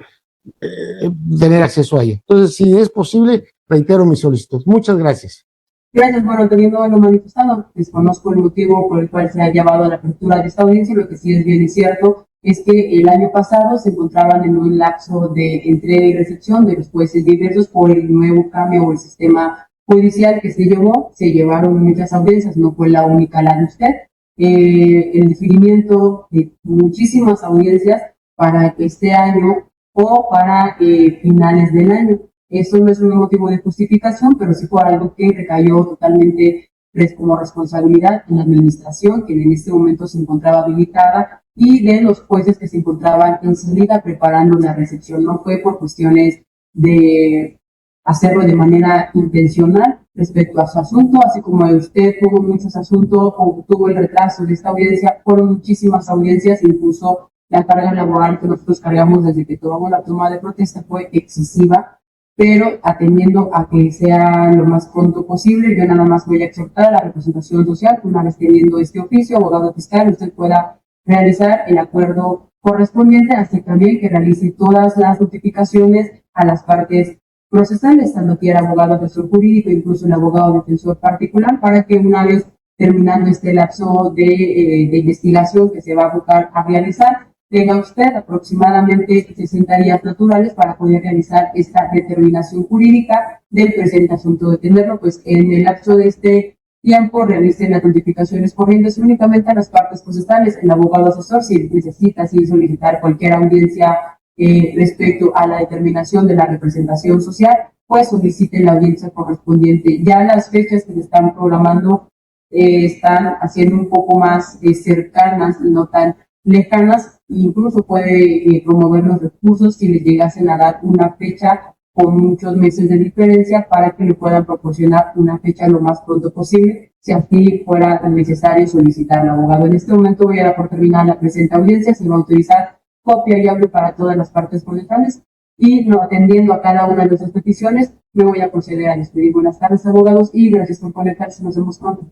tener acceso a ella. Entonces, si es posible, reitero mi solicitud. Muchas gracias. Gracias, bueno, teniendo lo manifestado, desconozco el motivo por el cual se ha llevado a la apertura de esta audiencia. Lo que sí es bien cierto es que el año pasado se encontraban en un lapso de entrega y recepción de los jueces diversos por el nuevo cambio o el sistema judicial que se llevó. Se llevaron muchas audiencias, no fue la única la de usted. El seguimiento de muchísimas audiencias para este año o para finales del año. Eso no es un motivo de justificación, pero sí fue algo que recayó totalmente como responsabilidad en la administración, que en este momento se encontraba habilitada, y de los jueces que se encontraban en salida preparando la recepción. No fue por cuestiones de hacerlo de manera intencional respecto a su asunto, así como usted tuvo muchos asuntos o tuvo el retraso de esta audiencia, fueron muchísimas audiencias, incluso la carga laboral que nosotros cargamos desde que tomamos la toma de protesta fue excesiva, pero atendiendo a que sea lo más pronto posible. Yo nada más voy a exhortar a la representación social que una vez teniendo este oficio, abogado fiscal, usted pueda realizar el acuerdo correspondiente, así también que realice todas las notificaciones a las partes procesales, tanto quiera abogado asesor jurídico, incluso el abogado defensor particular, para que una vez terminando este lapso de investigación que se va a buscar a realizar, tenga usted aproximadamente 60 días naturales para poder realizar esta determinación jurídica del presente asunto. De tenerlo, pues en el lapso de este tiempo realicen las notificaciones corrientes únicamente a las partes procesales. El abogado asesor, si necesita solicitar cualquier audiencia respecto a la determinación de la representación social, pues soliciten la audiencia correspondiente. Ya las fechas que se están programando están haciendo un poco más cercanas y no tan lejanas. Incluso puede promover los recursos si les llegasen a dar una fecha con muchos meses de diferencia para que le puedan proporcionar una fecha lo más pronto posible, si así fuera necesario solicitar al abogado. En este momento voy a dar por terminar la presente audiencia. Se va a autorizar copia y hablo para todas las partes procesales y no atendiendo a cada una de nuestras peticiones, me voy a proceder a despedir. Buenas tardes, abogados, y gracias por conectarse. Nos vemos pronto.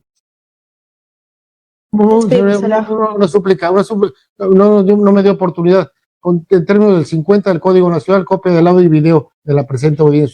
No me dio oportunidad. En términos del 50 del Código Nacional, copia del audio y video de la presente audiencia.